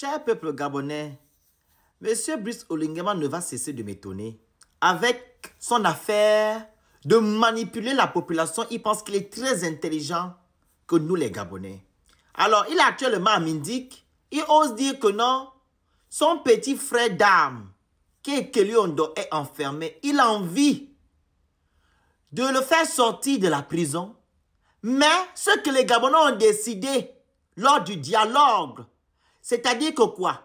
Cher peuple gabonais, Monsieur Brice Oligui ne va cesser de m'étonner. Avec son affaire de manipuler la population, il pense qu'il est très intelligent que nous les Gabonais. Alors, il est actuellement à Mindik. Il ose dire que non, son petit frère d'armes, qui est Keli Ondo, est enfermé. Il a envie de le faire sortir de la prison. Mais ce que les Gabonais ont décidé lors du dialogue, c'est-à-dire que quoi?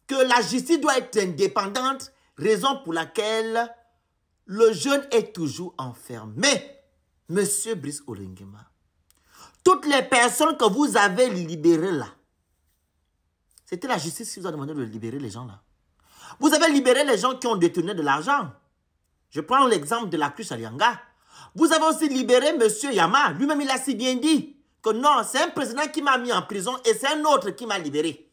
Que la justice doit être indépendante, raison pour laquelle le jeune est toujours enfermé. Monsieur Brice Oligui, toutes les personnes que vous avez libérées là, c'était la justice qui vous a demandé de libérer les gens là. Vous avez libéré les gens qui ont détourné de l'argent. Je prends l'exemple de la cruche Alianga. Vous avez aussi libéré monsieur Yama. Lui-même, il a si bien dit que non, c'est un président qui m'a mis en prison et c'est un autre qui m'a libéré.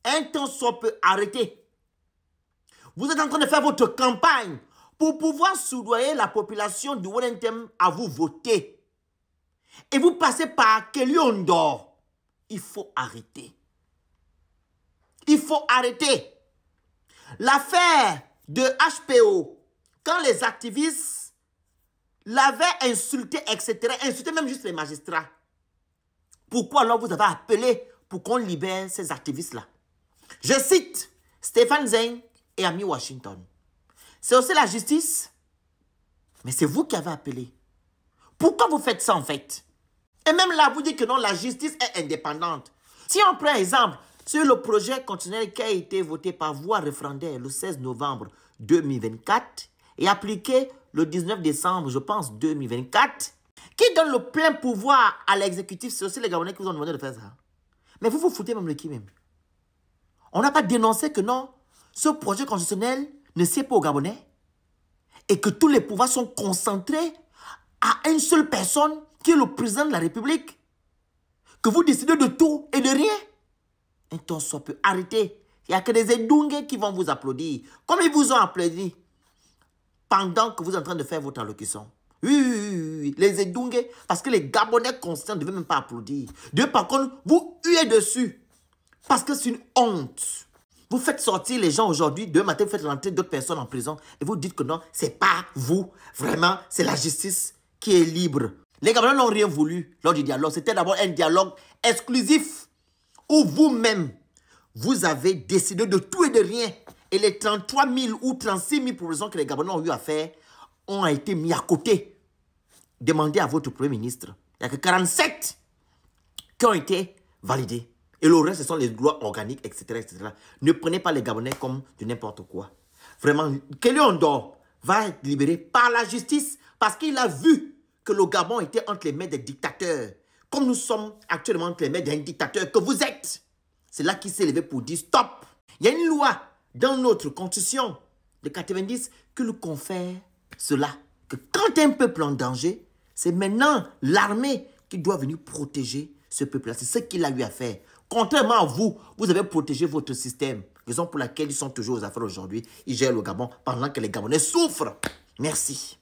Un temps soit peu arrêté. Vous êtes en train de faire votre campagne pour pouvoir soudoyer la population du Wellington à vous voter. Et vous passez par Keli Ondo. Il faut arrêter. Il faut arrêter. L'affaire de HPO, quand les activistes l'avaient insulté, etc., insulté même juste les magistrats. Pourquoi alors vous avez appelé pour qu'on libère ces activistes-là? Je cite Stéphane Zeng et Ami Washington. C'est aussi la justice, mais c'est vous qui avez appelé. Pourquoi vous faites ça en fait? Et même là, vous dites que non, la justice est indépendante. Si on prend exemple sur le projet constitutionnel qui a été voté par voie référendaire le 16 novembre 2024 et appliqué le 19 décembre, je pense, 2024, qui donne le plein pouvoir à l'exécutif, c'est aussi les Gabonais qui vous ont demandé de faire ça. Mais vous vous foutez même de qui même? On n'a pas dénoncé que non, ce projet constitutionnel ne sied pas aux Gabonais et que tous les pouvoirs sont concentrés à une seule personne qui est le président de la République. Que vous décidez de tout et de rien. Un temps soit peu arrêtez. Il n'y a que des Edungués qui vont vous applaudir. Comme ils vous ont applaudi pendant que vous êtes en train de faire votre allocution. Oui, les Edungués, parce que les Gabonais conscients ne devaient même pas applaudir. De par contre, vous huez dessus. Parce que c'est une honte. Vous faites sortir les gens aujourd'hui, demain matin, vous faites rentrer d'autres personnes en prison et vous dites que non, c'est pas vous. Vraiment, c'est la justice qui est libre. Les Gabonais n'ont rien voulu lors du dialogue. C'était d'abord un dialogue exclusif où vous-même, vous avez décidé de tout et de rien. Et les 33 000 ou 36 000 propositions que les Gabonais ont eu à faire ont été mis à côté. Demandez à votre Premier ministre. Il n'y a que 47 qui ont été validés. Et le reste, ce sont les lois organiques, etc., etc. Ne prenez pas les Gabonais comme de n'importe quoi. Vraiment, Keli Ondo va être libéré par la justice parce qu'il a vu que le Gabon était entre les mains des dictateurs. Comme nous sommes actuellement entre les mains d'un dictateur que vous êtes. C'est là qu'il s'est levé pour dire stop. Il y a une loi dans notre constitution de 90 qui nous confère cela. Que quand un peuple est en danger, c'est maintenant l'armée qui doit venir protéger ce peuple-là. C'est ce qu'il a eu à faire. Contrairement à vous, vous avez protégé votre système. Raison pour laquelle ils sont toujours aux affaires aujourd'hui. Ils gèrent le Gabon pendant que les Gabonais souffrent. Merci.